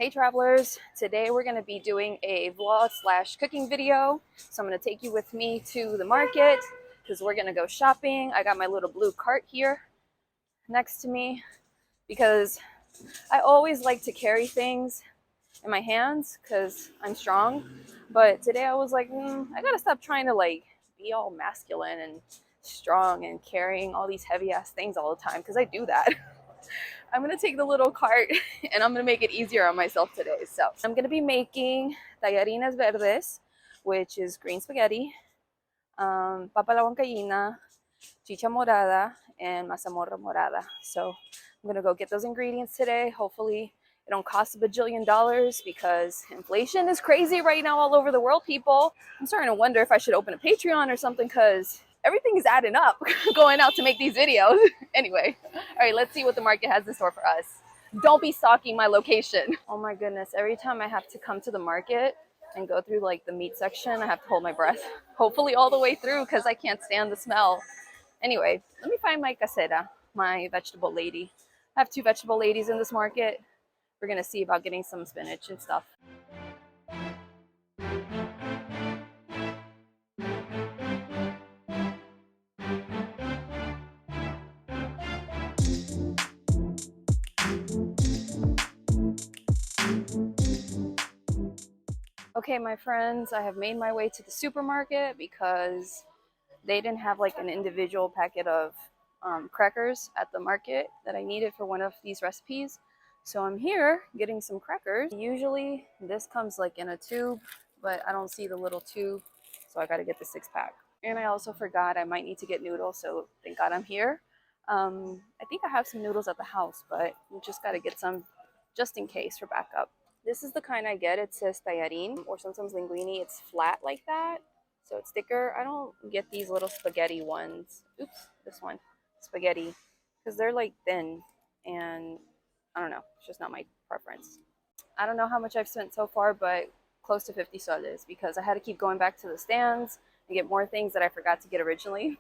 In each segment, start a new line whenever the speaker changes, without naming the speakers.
Hey travelers, today we're going to be doing a vlog slash cooking video. So I'm going to take you with me to the market because we're going to go shopping. I got my little blue cart here next to me because I always like to carry things in my hands because I'm strong. But today I was like, I got to stop trying to be all masculine and strong and carrying all these heavy ass things all the time because I do that. I'm gonna take the little cart and I'm gonna make it easier on myself today. So I'm gonna be making Tallarines Verdes, which is green spaghetti, papa la huancaina, chicha morada, and mazamorra morada. So I'm gonna go get those ingredients today. Hopefully it don't cost a bajillion dollars because inflation is crazy right now all over the world, people. I'm starting to wonder if I should open a Patreon or something because everything is adding up going out to make these videos. Anyway, all right, let's see what the market has in store for us. Don't be stalking my location. Oh my goodness, every time I have to come to the market and go through like the meat section, I have to hold my breath. Hopefully all the way through because I can't stand the smell. Anyway, let me find my casera, my vegetable lady. I have two vegetable ladies in this market. We're gonna see about getting some spinach and stuff. Okay, my friends, I have made my way to the supermarket because they didn't have like an individual packet of crackers at the market that I needed for one of these recipes. So I'm here getting some crackers. Usually this comes like in a tube, but I don't see the little tube, so I got to get the 6-pack. And I also forgot I might need to get noodles, so thank God I'm here. I think I have some noodles at the house, but we just got to get some just in case for backup. This is the kind I get. It says tallarin or sometimes linguine. It's flat like that, so it's thicker. I don't get these little spaghetti ones. Oops, this one, spaghetti, because they're like thin and I don't know. It's just not my preference. I don't know how much I've spent so far, but close to 50 soles because I had to keep going back to the stands and get more things that I forgot to get originally.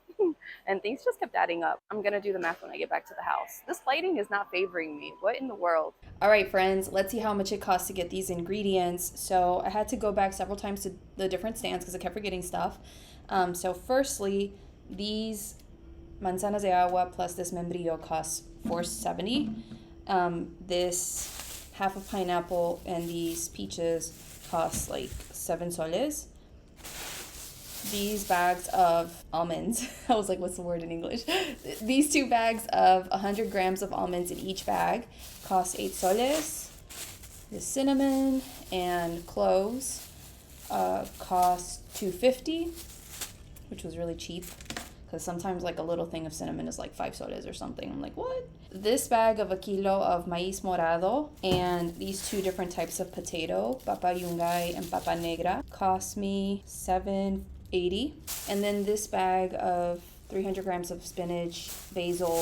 And things just kept adding up. I'm gonna do the math when I get back to the house. This lighting is not favoring me. What in the world? All right, friends, let's see how much it costs to get these ingredients. So I had to go back several times to the different stands because I kept forgetting stuff. So firstly, these manzanas de agua plus this membrillo costs $4.70. This half of pineapple and these peaches cost like 7 soles. These bags of almonds, I was like, what's the word in English? These 2 bags of 100 grams of almonds in each bag cost 8 soles. The cinnamon and cloves cost $2.50, which was really cheap because sometimes like a little thing of cinnamon is like 5 soles or something. I'm like, what? This bag of a kilo of maíz morado and these 2 different types of potato, papa yungay and papa negra, cost me $7.80. And then this bag of 300 grams of spinach, basil,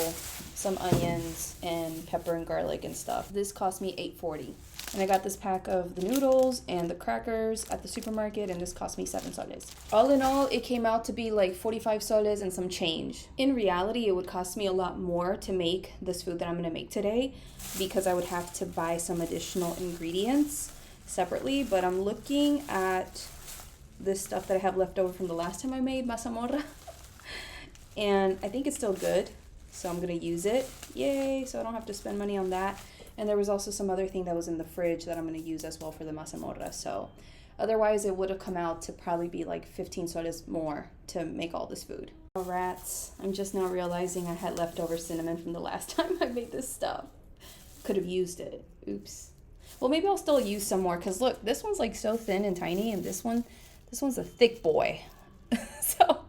some onions, and pepper and garlic and stuff. This cost me $8.40. And I got this pack of the noodles and the crackers at the supermarket, and this cost me 7 soles. All in all, it came out to be like 45 soles and some change. In reality, it would cost me a lot more to make this food that I'm gonna make today because I would have to buy some additional ingredients separately, but I'm looking at this stuff that I have left over from the last time I made mazamorra, and I think it's still good, so I'm gonna use it. Yay, so I don't have to spend money on that. And there was also some other thing that was in the fridge that I'm going to use as well for the mazamorra. So otherwise it would have come out to probably be like 15 soles more to make all this food. Oh, rats. I'm just now realizing I had leftover cinnamon from the last time I made this stuff. Could have used it. Oops. Well, maybe I'll still use some more because look, this one's like so thin and tiny, and this one's a thick boy. So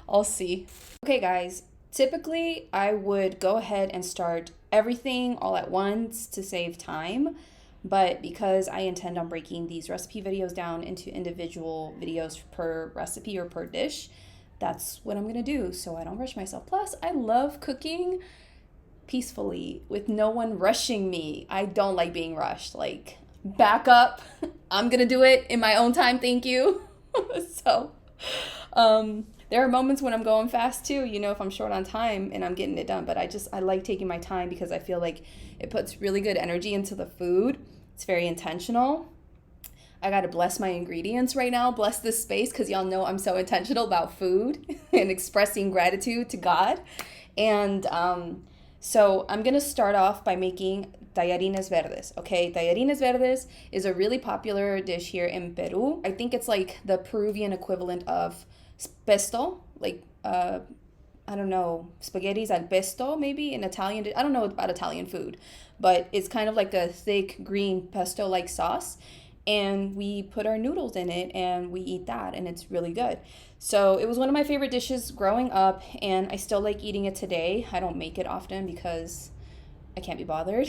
I'll see. Okay, guys. Typically, I would go ahead and start everything all at once to save time, but because I intend on breaking these recipe videos down into individual videos per recipe or per dish, that's what I'm gonna do so I don't rush myself. Plus, I love cooking peacefully with no one rushing me. I don't like being rushed. Like, back up. I'm gonna do it in my own time, thank you. So, there are moments when I'm going fast too, you know, if I'm short on time and I'm getting it done. But I like taking my time because I feel like it puts really good energy into the food It's very intentional. I gotta bless my ingredients right now, bless this space, because y'all know I'm so intentional about food and expressing gratitude to God. And so I'm gonna start off by making tallarines verdes, okay? Tallarines verdes is a really popular dish here in Peru. I think it's like the Peruvian equivalent of pesto, like I don't know, spaghettis al pesto maybe in Italian. I don't know about Italian food, but it's kind of like a thick green pesto like sauce, and we put our noodles in it and we eat that, and it's really good. So it was one of my favorite dishes growing up, and I still like eating it today. I don't make it often because I can't be bothered.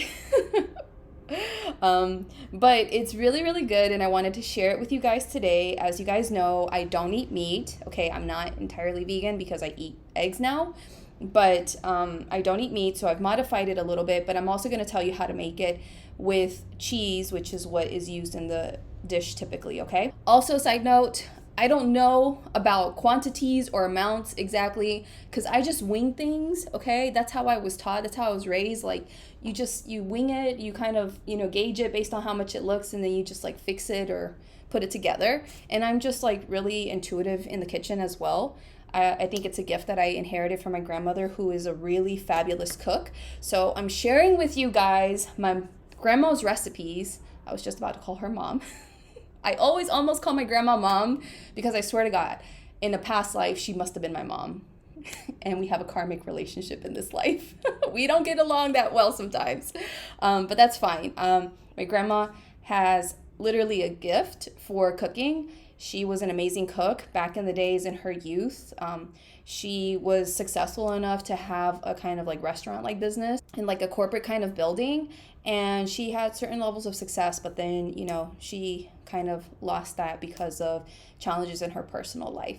But it's really, really good, and I wanted to share it with you guys today. As you guys know, I don't eat meat. Okay, I'm not entirely vegan because I eat eggs now, but I don't eat meat, so I've modified it a little bit, but I'm also going to tell you how to make it with cheese, which is what is used in the dish typically, okay? Also, side note, I don't know about quantities or amounts exactly because I just wing things, okay? That's how I was taught. That's how I was raised. Like, you wing it, you kind of, gauge it based on how much it looks, and then you just like fix it or put it together. And I'm just like really intuitive in the kitchen as well. I think it's a gift that I inherited from my grandmother, who is a really fabulous cook. So I'm sharing with you guys my grandma's recipes. I was just about to call her mom. I always almost call my grandma mom because I swear to God, in a past life, she must have been my mom. And we have a karmic relationship in this life. We don't get along that well sometimes, but that's fine. My grandma has literally a gift for cooking. She was an amazing cook back in the days in her youth. She was successful enough to have a kind of like restaurant-like business in like a corporate kind of building. And she had certain levels of success, but then, she kind of lost that because of challenges in her personal life.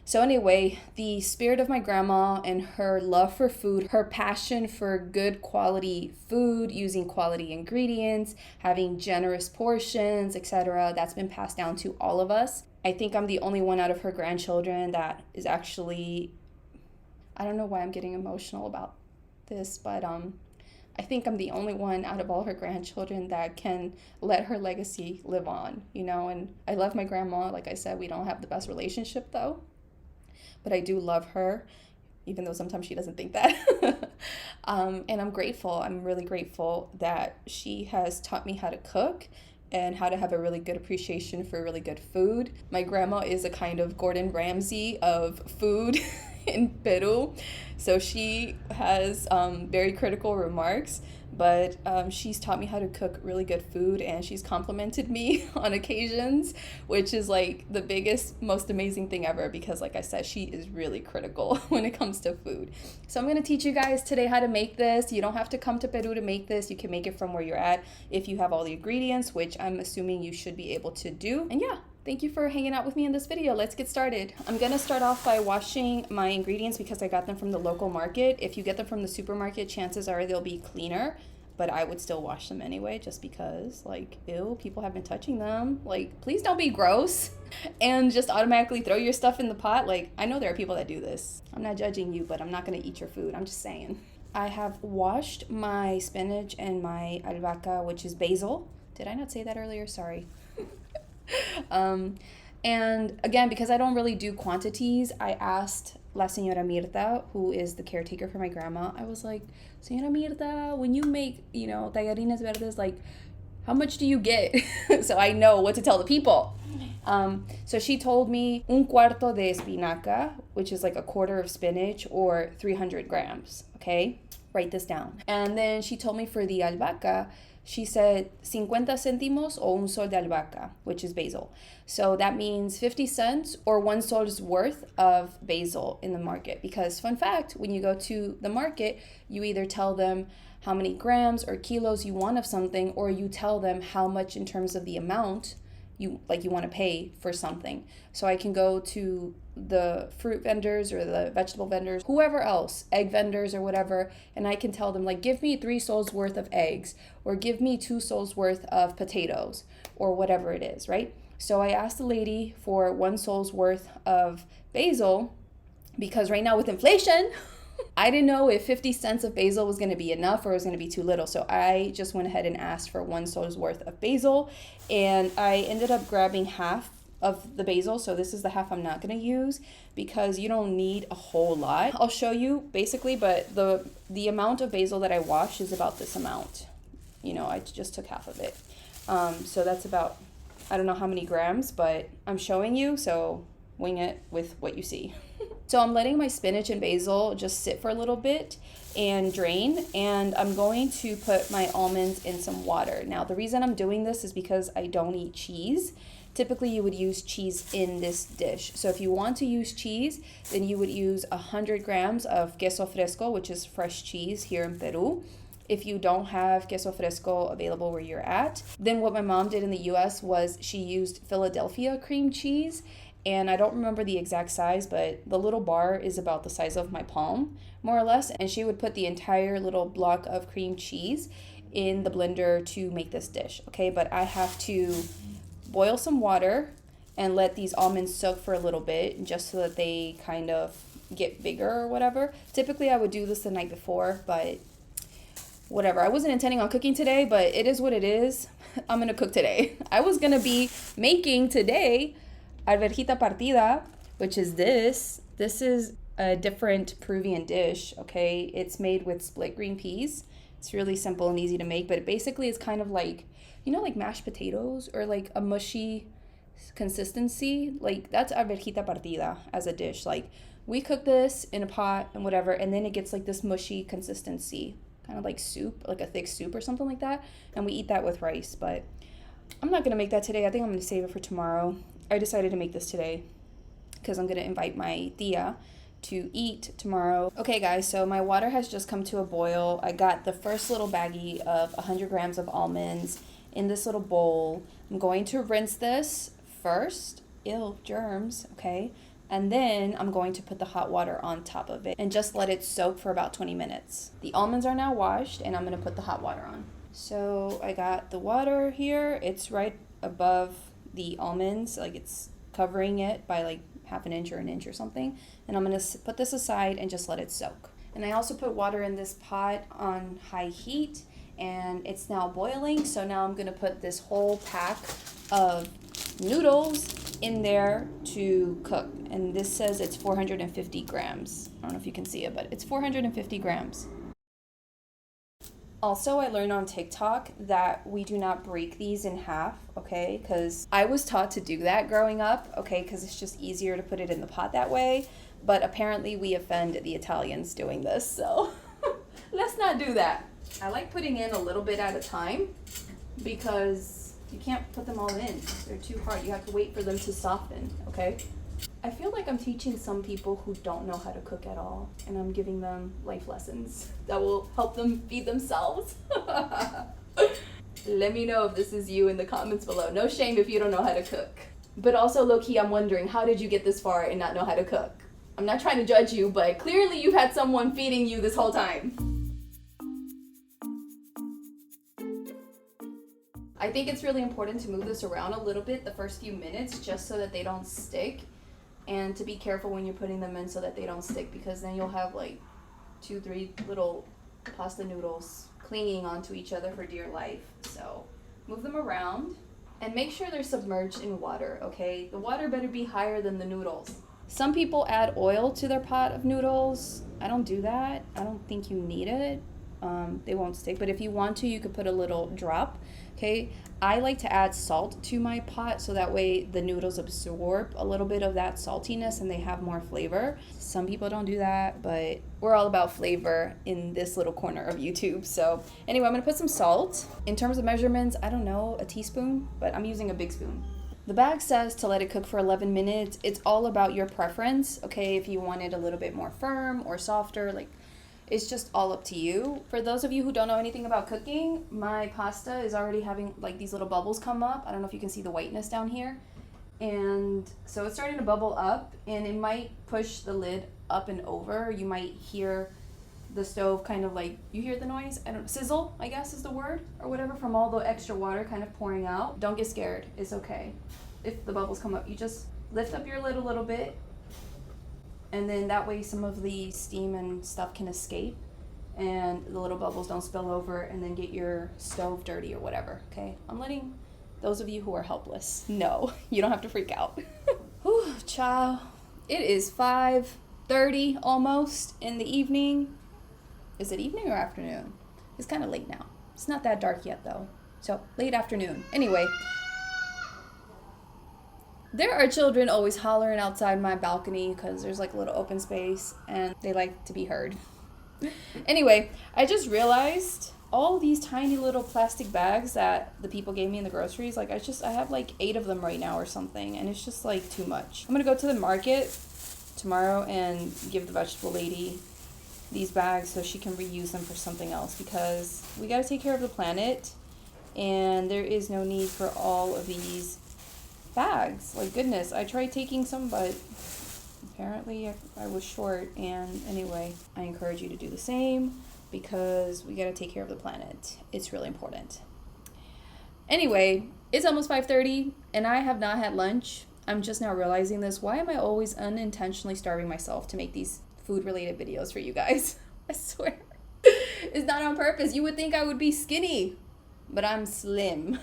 So anyway, the spirit of my grandma and her love for food, her passion for good quality food, using quality ingredients, having generous portions, etc., that's been passed down to all of us. I think I'm the only one out of her grandchildren that is actually, I don't know why I'm getting emotional about this, but I think I'm the only one out of all her grandchildren that can let her legacy live on, and I love my grandma. Like I said, we don't have the best relationship though, but I do love her, even though sometimes she doesn't think that. And I'm grateful. I'm really grateful that she has taught me how to cook and how to have a really good appreciation for really good food. My grandma is a kind of Gordon Ramsay of food in Peru. So she has very critical remarks, but she's taught me how to cook really good food, and she's complimented me on occasions, which is like the biggest, most amazing thing ever, because like I said, she is really critical when it comes to food. So I'm going to teach you guys today how to make this. You don't have to come to Peru to make this. You can make it from where you're at if you have all the ingredients, which I'm assuming you should be able to do. And yeah, thank you for hanging out with me in this video. Let's get started. I'm gonna start off by washing my ingredients because I got them from the local market. If you get them from the supermarket, chances are they'll be cleaner, but I would still wash them anyway, just because, like, ew, people have been touching them. Like, please don't be gross and just automatically throw your stuff in the pot. Like, I know there are people that do this. I'm not judging you, but I'm not gonna eat your food. I'm just saying. I have washed my spinach and my albahaca, which is basil. Did I not say that earlier? Sorry. And again, because I don't really do quantities, I asked La Señora Mirta, who is the caretaker for my grandma. I was like, Señora Mirta, when you make, tallarines verdes, like, how much do you get? So I know what to tell the people. So she told me un cuarto de espinaca, which is like a quarter of spinach, or 300 grams. Okay, write this down. And then she told me for the albahaca, she said 50 centimos o un sol de albahaca, which is basil. So that means 50 cents or 1 sol's worth of basil in the market. Because fun fact, when you go to the market, you either tell them how many grams or kilos you want of something, or you tell them how much in terms of the amount you want to pay for something. So I can go to the fruit vendors or the vegetable vendors, whoever else, egg vendors or whatever, and I can tell them, like, give me 3 soles worth of eggs, or give me 2 soles worth of potatoes, or whatever it is, right? So I asked the lady for 1 sole's worth of basil, because right now with inflation, I didn't know if 50 cents of basil was going to be enough or it was going to be too little. So I just went ahead and asked for 1 sol's worth of basil. And I ended up grabbing half of the basil. So this is the half I'm not going to use because you don't need a whole lot. I'll show you basically, but the amount of basil that I washed is about this amount. You know, I just took half of it. So that's about, I don't know how many grams, but I'm showing you, so wing it with what you see. So I'm letting my spinach and basil just sit for a little bit and drain, and I'm going to put my almonds in some water. Now, the reason I'm doing this is because I don't eat cheese. Typically, you would use cheese in this dish. So if you want to use cheese, then you would use 100 grams of queso fresco, which is fresh cheese here in Peru. If you don't have queso fresco available where you're at, then what my mom did in the US was she used Philadelphia cream cheese. And I don't remember the exact size, but the little bar is about the size of my palm, more or less. And she would put the entire little block of cream cheese in the blender to make this dish, okay? But I have to boil some water and let these almonds soak for a little bit just so that they kind of get bigger or whatever. Typically, I would do this the night before, but whatever. I wasn't intending on cooking today, but it is what it is. I'm going to cook today. I was going to be making today alverjita partida, which is this. This is a different Peruvian dish, okay? It's made with split green peas. It's really simple and easy to make, but it basically is kind of like, you know, like mashed potatoes or like a mushy consistency. Like that's alverjita partida as a dish. Like we cook this in a pot and whatever, and then it gets like this mushy consistency, kind of like soup, like a thick soup or something like that. And we eat that with rice, but I'm not going to make that today. I think I'm going to save it for tomorrow. I decided to make this today because I'm going to invite my tia to eat tomorrow. Okay guys, so my water has just come to a boil. I got the first little baggie of 100 grams of almonds in this little bowl. I'm going to rinse this first. Ew, germs, okay? And then I'm going to put the hot water on top of it and just let it soak for about 20 minutes. The almonds are now washed and I'm going to put the hot water on. So I got the water here. It's right above the almonds, like it's covering it by like half an inch or an inch or something. And I'm going to put this aside and just let it soak. And I also put water in this pot on high heat and it's now boiling. So now I'm going to put this whole pack of noodles in there to cook. And this says it's 450 grams. I don't know if you can see it, but it's 450 grams. Also, I learned on TikTok that we do not break these in half, okay? Because I was taught to do that growing up, okay? Because it's just easier to put it in the pot that way. But apparently we offend the Italians doing this, so let's not do that. I like putting in a little bit at a time because you can't put them all in. They're too hard. You have to wait for them to soften, okay? I feel like I'm teaching some people who don't know how to cook at all, and I'm giving them life lessons that will help them feed themselves. Let me know if this is you in the comments below. No shame if you don't know how to cook. But also, low-key, I'm wondering, how did you get this far and not know how to cook? I'm not trying to judge you, but clearly you've had someone feeding you this whole time. I think it's really important to move this around a little bit the first few minutes just so that they don't stick. And to be careful when you're putting them in so that they don't stick, because then you'll have like 2-3 little pasta noodles clinging onto each other for dear life. So move them around and make sure they're submerged in water, okay? The water better be higher than the noodles. Some people add oil to their pot of noodles. I don't do that. I don't think you need it. They won't stick, but if you want to, you could put a little drop, okay? I like to add salt to my pot so that way the noodles absorb a little bit of that saltiness and they have more flavor. Some people don't do that, but we're all about flavor in this little corner of YouTube. So anyway, I'm gonna put some salt. In terms of measurements, I don't know, a teaspoon, but I'm using a big spoon. The bag says to let it cook for 11 minutes. It's all about your preference, okay? If you want it a little bit more firm or softer, like, it's just all up to you. For those of you who don't know anything about cooking, my pasta is already having like these little bubbles come up. I don't know if you can see the whiteness down here. And so it's starting to bubble up and it might push the lid up and over. You might hear the stove kind of like, you hear the noise? I don't know, sizzle, I guess is the word, or whatever, from all the extra water kind of pouring out. Don't get scared, it's okay. If the bubbles come up, you just lift up your lid a little bit And then that way some of the steam and stuff can escape and the little bubbles don't spill over and then get your stove dirty or whatever, okay? I'm letting those of you who are helpless know. You don't have to freak out. Whew, ciao. It is 5:30 almost in the evening. Is it evening or afternoon? It's kind of late now. It's not that dark yet though. So late afternoon. Anyway, there are children always hollering outside my balcony because there's like a little open space and they like to be heard. Anyway, I just realized all these tiny little plastic bags that the people gave me in the groceries, like I have like 8 of them right now or something, and it's just like too much. I'm gonna go to the market tomorrow and give the vegetable lady these bags so she can reuse them for something else, because we got to take care of the planet and there is no need for all of these bags. Like, goodness, I tried taking some, but apparently I was short. And anyway, I encourage you to do the same because we got to take care of the planet. It's really important. Anyway, it's almost 5:30 and I have not had lunch. I'm just now realizing this. Why am I always unintentionally starving myself to make these food-related videos for you guys? I swear. It's not on purpose. You would think I would be skinny, but I'm slim.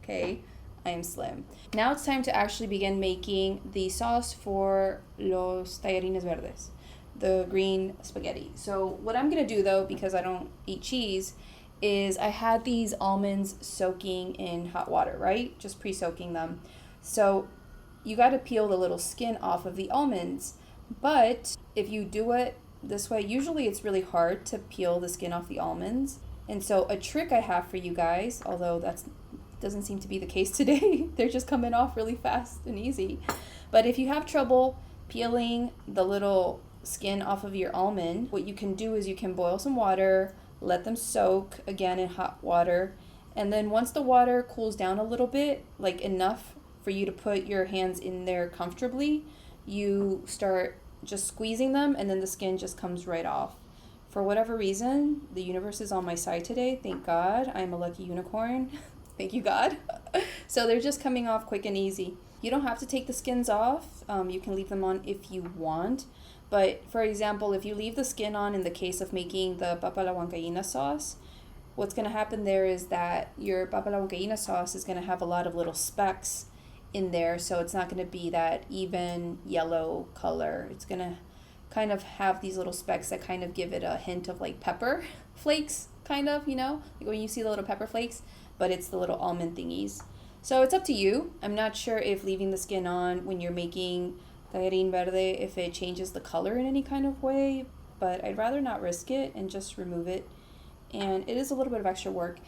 Okay? I am slim. Now it's time to actually begin making the sauce for los Tallarines Verdes, the green spaghetti. So what I'm going to do, though, because I don't eat cheese, is I had these almonds soaking in hot water, right? Just pre-soaking them. So you got to peel the little skin off of the almonds. But if you do it this way, usually it's really hard to peel the skin off the almonds. And so a trick I have for you guys, although that doesn't seem to be the case today, they're just coming off really fast and easy. But if you have trouble peeling the little skin off of your almond, what you can do is you can boil some water, let them soak again in hot water, and then once the water cools down a little bit, like enough for you to put your hands in there comfortably, you start just squeezing them and then the skin just comes right off. For whatever reason, the universe is on my side today. Thank God. I'm a lucky unicorn. Thank you, God. So they're just coming off quick and easy. You don't have to take the skins off. You can leave them on if you want. But for example, if you leave the skin on in the case of making the papa a la huancaina sauce, what's going to happen there is that your papa a la huancaina sauce is going to have a lot of little specks in there, so it's not going to be that even yellow color. It's going to kind of have these little specks that kind of give it a hint of like pepper flakes, kind of, you know, like when you see the little pepper flakes, but it's the little almond thingies. So it's up to you. I'm not sure if leaving the skin on when you're making Tallarine Verde, if it changes the color in any kind of way, but I'd rather not risk it and just remove it. And it is a little bit of extra work.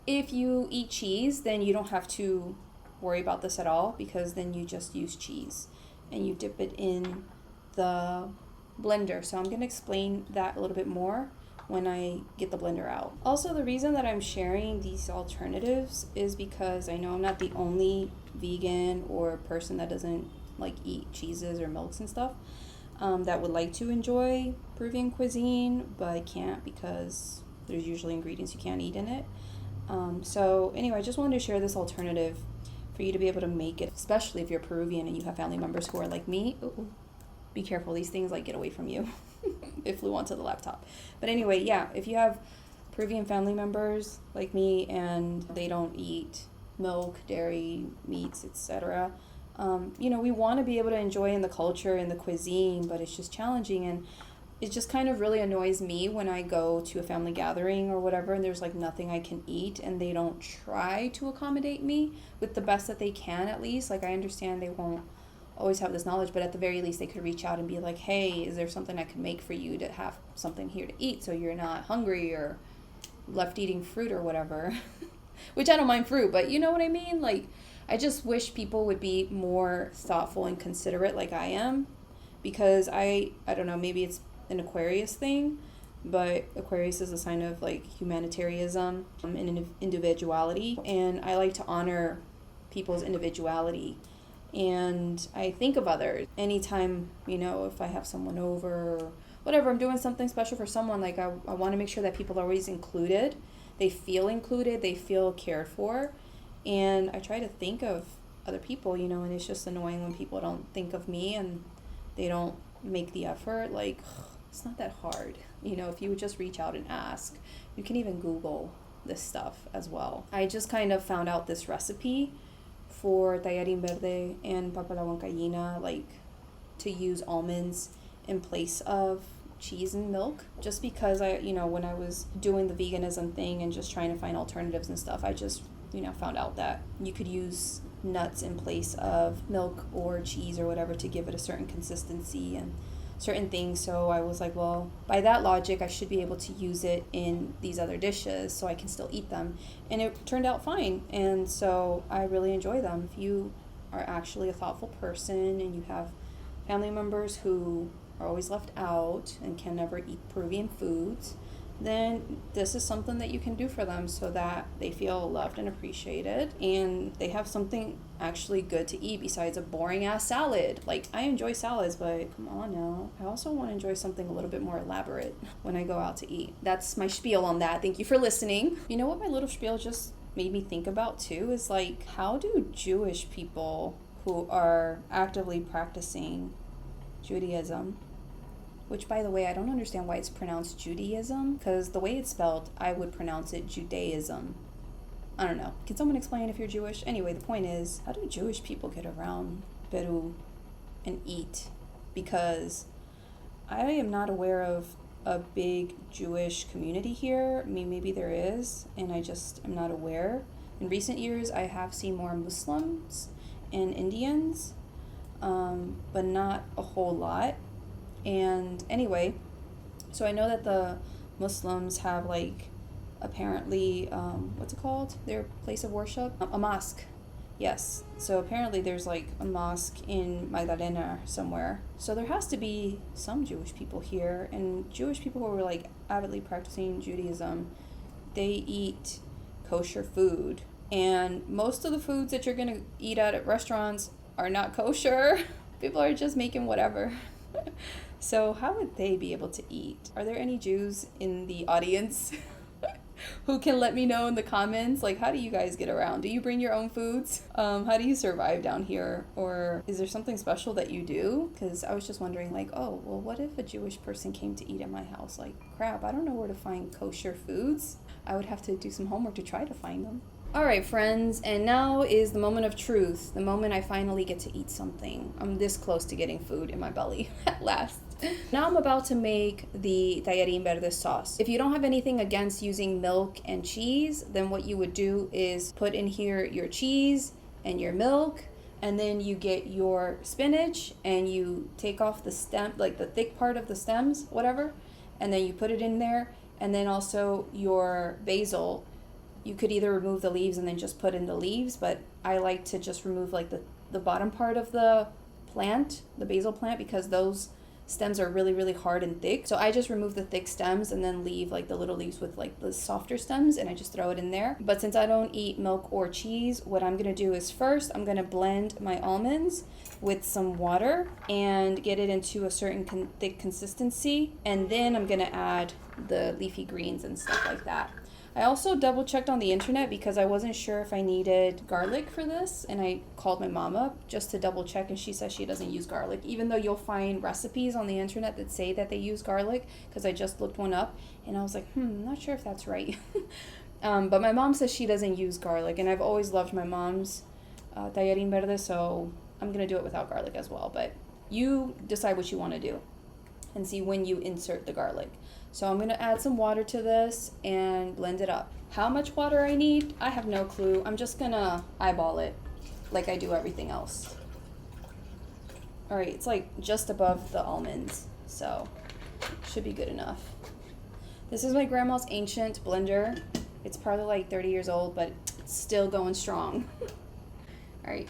If you eat cheese, then you don't have to worry about this at all, because then you just use cheese and you dip it in the blender. So I'm going to explain that a little bit more when I get the blender out. Also, the reason that I'm sharing these alternatives is because I know I'm not the only vegan or person that doesn't like eat cheeses or milks and stuff, that would like to enjoy Peruvian cuisine but can't because there's usually ingredients you can't eat in it. So anyway, I just wanted to share this alternative for you to be able to make it, especially if you're Peruvian and you have family members who are like me. Ooh, be careful, these things like get away from you. It flew onto the laptop. But anyway, yeah, if you have Peruvian family members like me and they don't eat milk, dairy, meats, etc., you know, we want to be able to enjoy in the culture and the cuisine, but it's just challenging. And it just kind of really annoys me when I go to a family gathering or whatever and there's like nothing I can eat and they don't try to accommodate me with the best that they can, at least. Like, I understand they won't always have this knowledge, but at the very least they could reach out and be like, hey, is there something I could make for you to have something here to eat so you're not hungry or left eating fruit or whatever. Which I don't mind fruit, but you know what I mean? Like, I just wish people would be more thoughtful and considerate like I am, because I don't know, maybe it's an Aquarius thing, but Aquarius is a sign of like humanitarianism and individuality, and I like to honor people's individuality, and I think of others anytime, you know, if I have someone over or whatever, I'm doing something special for someone, like I want to make sure that people are always included, they feel cared for, and I try to think of other people, you know, and it's just annoying when people don't think of me and they don't make the effort, like, it's not that hard. You know, if you would just reach out and ask, you can even Google this stuff as well. I just kind of found out this recipe for Tallarines Verdes and papa la Huancaina, like to use almonds in place of cheese and milk, just because when I was doing the veganism thing and just trying to find alternatives and stuff, I just, found out that you could use nuts in place of milk or cheese or whatever to give it a certain consistency and certain things. So I was like, well, by that logic, I should be able to use it in these other dishes so I can still eat them. And it turned out fine. And so I really enjoy them. If you are actually a thoughtful person and you have family members who are always left out and can never eat Peruvian foods, then this is something that you can do for them so that they feel loved and appreciated and they have something actually good to eat besides a boring ass salad. Like, I enjoy salads, but come on now, I also want to enjoy something a little bit more elaborate when I go out to eat. That's my spiel on that. Thank you for listening. You know what my little spiel just made me think about too is, like, how do Jewish people who are actively practicing Judaism, which, by the way, I don't understand why it's pronounced Judaism, because the way it's spelled, I would pronounce it Judaism. I don't know. Can someone explain if you're Jewish? Anyway, the point is, how do Jewish people get around Peru and eat? Because I am not aware of a big Jewish community here. I mean, maybe there is, and I just am not aware. In recent years, I have seen more Muslims and Indians, but not a whole lot. And anyway, so I know that the Muslims have, like, apparently, what's it called? Their place of worship? A mosque. Yes. So apparently there's, like, a mosque in Magdalena somewhere. So there has to be some Jewish people here. And Jewish people who are, like, avidly practicing Judaism, they eat kosher food. And most of the foods that you're going to eat at restaurants are not kosher. People are just making whatever. So how would they be able to eat? Are there any Jews in the audience who can let me know in the comments? Like, how do you guys get around? Do you bring your own foods? How do you survive down here? Or is there something special that you do? Because I was just wondering, like, oh, well, what if a Jewish person came to eat at my house? Like, crap, I don't know where to find kosher foods. I would have to do some homework to try to find them. All right, friends, and now is the moment of truth, the moment I finally get to eat something. I'm this close to getting food in my belly at last. Now I'm about to make the Tallarines Verdes sauce. If you don't have anything against using milk and cheese, then what you would do is put in here your cheese and your milk, and then you get your spinach and you take off the stem, like the thick part of the stems, whatever, and then you put it in there, and then also your basil. You could either remove the leaves and then just put in the leaves, but I like to just remove, like, the bottom part of the plant, the basil plant, because those stems are really, really hard and thick. So I just remove the thick stems and then leave, like, the little leaves with, like, the softer stems, and I just throw it in there. But since I don't eat milk or cheese, what I'm going to do is first I'm going to blend my almonds with some water and get it into a certain thick consistency, and then I'm going to add the leafy greens and stuff like that. I also double checked on the internet because I wasn't sure if I needed garlic for this, and I called my mom up just to double check, and she says she doesn't use garlic, even though you'll find recipes on the internet that say that they use garlic, because I just looked one up and I was like, I'm not sure if that's right. But my mom says she doesn't use garlic, and I've always loved my mom's Tallarines Verdes, so I'm gonna do it without garlic as well. But you decide what you want to do and see when you insert the garlic. So I'm going to add some water to this and blend it up. How much water I need, I have no clue. I'm just going to eyeball it like I do everything else. All right, it's like just above the almonds, so should be good enough. This is my grandma's ancient blender. It's probably like 30 years old, but it's still going strong. All right.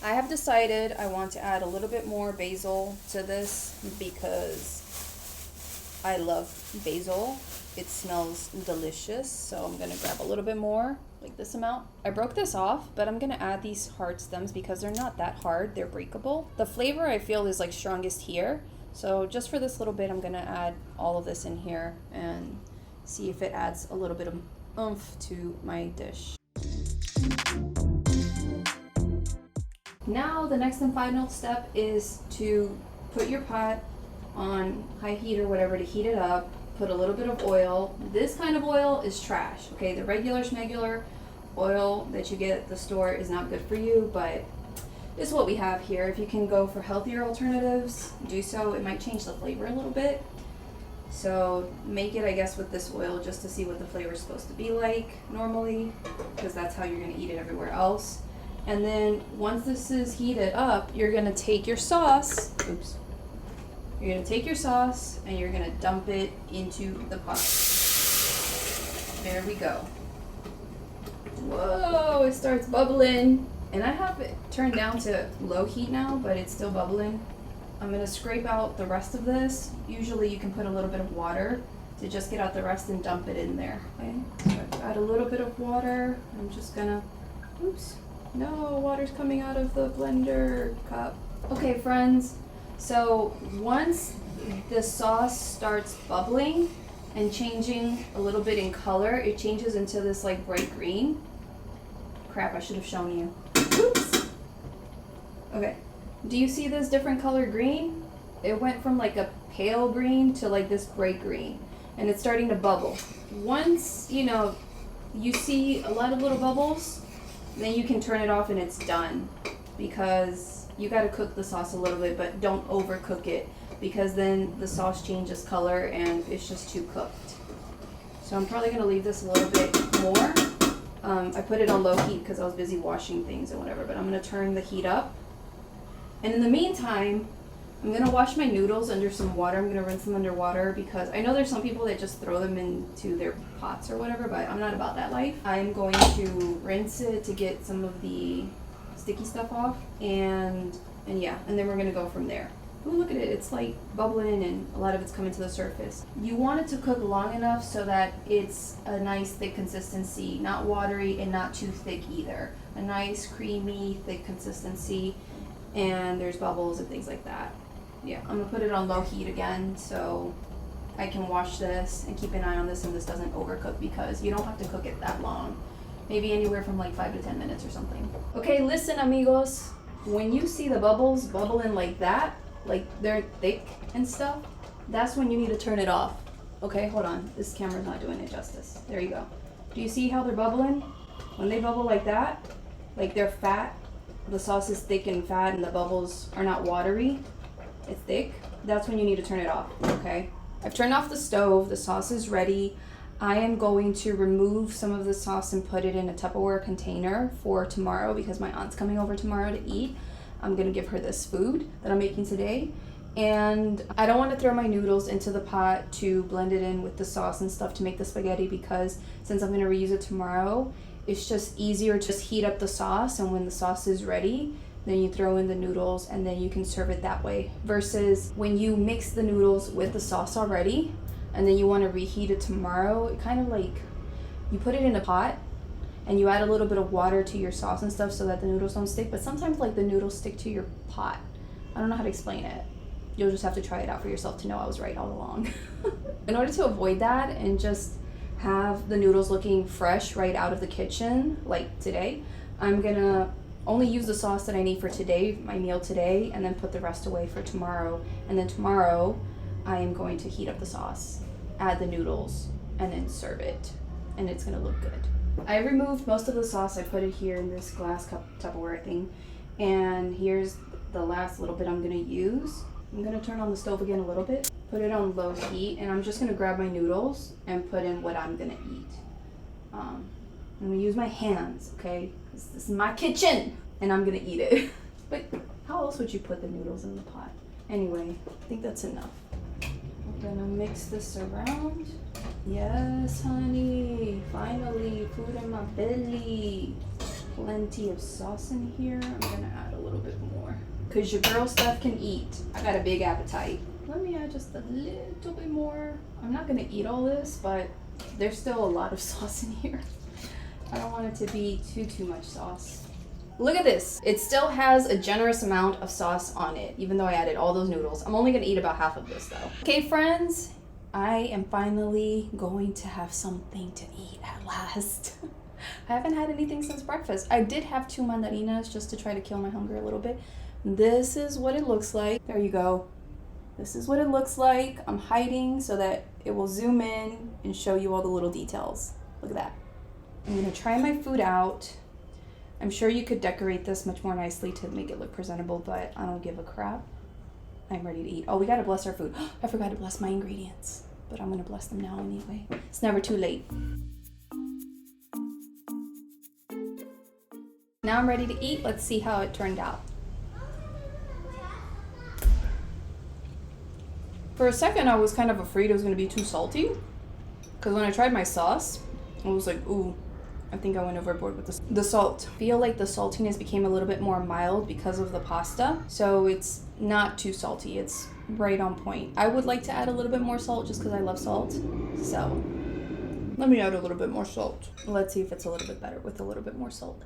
I have decided I want to add a little bit more basil to this because I love basil. It smells delicious, so I'm gonna grab a little bit more, like this amount. I broke this off, but I'm gonna add these hard stems because they're not that hard, they're breakable. The flavor I feel is like strongest here, so just for this little bit, I'm gonna add all of this in here and see if it adds a little bit of oomph to my dish. Now the next and final step is to put your pot on high heat or whatever to heat it up. Put a little bit of oil. This kind of oil is trash, okay? The regular schmegular oil that you get at the store is not good for you, but this is what we have here. If you can go for healthier alternatives, do so. It might change the flavor a little bit. So make it, I guess, with this oil just to see what the flavor is supposed to be like normally, because that's how you're gonna eat it everywhere else. And then once this is heated up, you're gonna take your sauce, you're gonna take your sauce and you're gonna dump it into the pot. There we go. Whoa, it starts bubbling. And I have it turned down to low heat now, but it's still bubbling. I'm gonna scrape out the rest of this. Usually you can put a little bit of water to just get out the rest and dump it in there. Okay, so I've got a little bit of water. I'm just gonna, no, water's coming out of the blender cup. Okay, friends, so once the sauce starts bubbling and changing a little bit in color, it changes into this like bright green. Crap, I should have shown you. Oops. Okay, do you see this different color green? It went from like a pale green to like this bright green, and it's starting to bubble. Once, you see a lot of little bubbles, then you can turn it off and it's done, because you got to cook the sauce a little bit, but don't overcook it, because then the sauce changes color and it's just too cooked. So I'm probably going to leave this a little bit more. I put it on low heat because I was busy washing things and whatever, but I'm going to turn the heat up. And in the meantime, I'm going to wash my noodles under some water. I'm going to rinse them under water because I know there's some people that just throw them into their pots or whatever, but I'm not about that life. I'm going to rinse it to get some of the sticky stuff off, and yeah, and then we're going to go from there. Ooh, look at it, it's like bubbling and a lot of it's coming to the surface. You want it to cook long enough so that it's a nice thick consistency, not watery and not too thick either. A nice creamy thick consistency, and there's bubbles and things like that. Yeah, I'm gonna put it on low heat again so I can wash this and keep an eye on this and this doesn't overcook, because you don't have to cook it that long. Maybe anywhere from like 5 to 10 minutes or something. Okay, listen amigos, when you see the bubbles bubbling like that, like they're thick and stuff, that's when you need to turn it off. Okay, hold on, this camera's not doing it justice. There you go. Do you see how they're bubbling? When they bubble like that, like they're fat, the sauce is thick and fat and the bubbles are not watery, it's thick, that's when you need to turn it off, okay? I've turned off the stove, the sauce is ready. I am going to remove some of the sauce and put it in a Tupperware container for tomorrow because my aunt's coming over tomorrow to eat. I'm gonna give her this food that I'm making today. And I don't want to throw my noodles into the pot to blend it in with the sauce and stuff to make the spaghetti, because since I'm gonna reuse it tomorrow, it's just easier to just heat up the sauce, and when the sauce is ready, then you throw in the noodles and then you can serve it that way. Versus when you mix the noodles with the sauce already and then you want to reheat it tomorrow, it kind of like, you put it in a pot and you add a little bit of water to your sauce and stuff so that the noodles don't stick, but sometimes like the noodles stick to your pot. I don't know how to explain it. You'll just have to try it out for yourself to know I was right all along. In order to avoid that and just have the noodles looking fresh right out of the kitchen, like today, I'm gonna only use the sauce that I need for today, my meal today, and then put the rest away for tomorrow. And then tomorrow, I am going to heat up the sauce, add the noodles, and then serve it. And it's gonna look good. I removed most of the sauce. I put it here in this glass cup Tupperware thing. And here's the last little bit I'm gonna use. I'm gonna turn on the stove again a little bit, put it on low heat, and I'm just gonna grab my noodles and put in what I'm gonna eat. I'm gonna use my hands, okay? This is my kitchen, and I'm gonna eat it. But how else would you put the noodles in the pot? Anyway, I think that's enough. I'm gonna mix this around. Yes, honey, finally, food in my belly. plenty of sauce in here. I'm gonna add a little bit more. Because your girl Stef can eat. I got a big appetite. Let me add just a little bit more. I'm not gonna eat all this, but there's still a lot of sauce in here. I don't want it to be too much sauce. Look at this. It still has a generous amount of sauce on it, even though I added all those noodles. I'm only gonna eat about half of this though. Okay, friends, I am finally going to have something to eat at last. I haven't had anything since breakfast. I did have 2 mandarinas just to try to kill my hunger a little bit. This is what it looks like. There you go. This is what it looks like. I'm hiding so that it will zoom in and show you all the little details. Look at that. I'm gonna try my food out. I'm sure you could decorate this much more nicely to make it look presentable, but I don't give a crap. I'm ready to eat. Oh, we gotta bless our food. I forgot to bless my ingredients, but I'm gonna bless them now anyway. It's never too late. Now I'm ready to eat. Let's see how it turned out. For a second, I was kind of afraid it was gonna be too salty, because when I tried my sauce, I was like, ooh, I think I went overboard with the salt. I feel like the saltiness became a little bit more mild because of the pasta. So it's not too salty. It's right on point. I would like to add a little bit more salt just because I love salt. So let me add a little bit more salt. Let's see if it's a little bit better with a little bit more salt.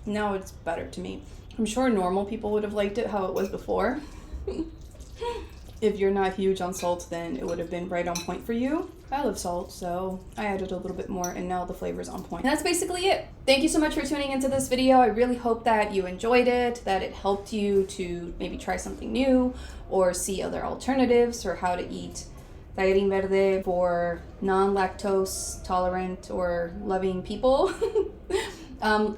Now it's better to me. I'm sure normal people would have liked it how it was before. If you're not huge on salt, then it would have been right on point for you. I love salt, so I added a little bit more, and now the flavor's on point. And that's basically it. Thank you so much for tuning into this video. I really hope that you enjoyed it, that it helped you to maybe try something new or see other alternatives for how to eat Tallarines Verdes for non-lactose tolerant or loving people.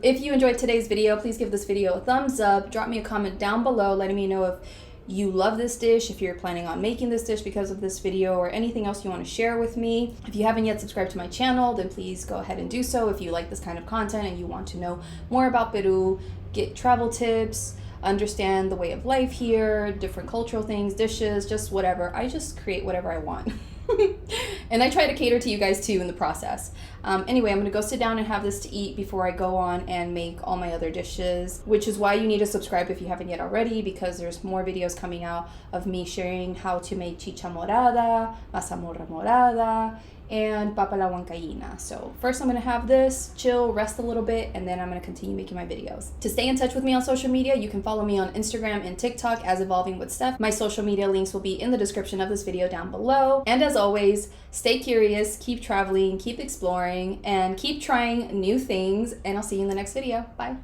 If you enjoyed today's video, please give this video a thumbs up. Drop me a comment down below letting me know if you love this dish, if you're planning on making this dish because of this video, or anything else you want to share with me. If you haven't yet subscribed to my channel, then please go ahead and do so if you like this kind of content and you want to know more about Peru, get travel tips, understand the way of life here, different cultural things, dishes, just whatever. I just create whatever I want. And I try to cater to you guys too in the process. Anyway, I'm gonna go sit down and have this to eat before I go on and make all my other dishes, which is why you need to subscribe if you haven't yet already, because there's more videos coming out of me sharing how to make chicha morada, mazamorra morada, and papa la Huancaina. So first I'm gonna have this, chill, rest a little bit, and then I'm gonna continue making my videos. To stay in touch with me on social media, you can follow me on Instagram and TikTok as Evolving with Stef. My social media links will be in the description of this video down below. And as always, stay curious, keep traveling, keep exploring, and keep trying new things, and I'll see you in the next video. Bye.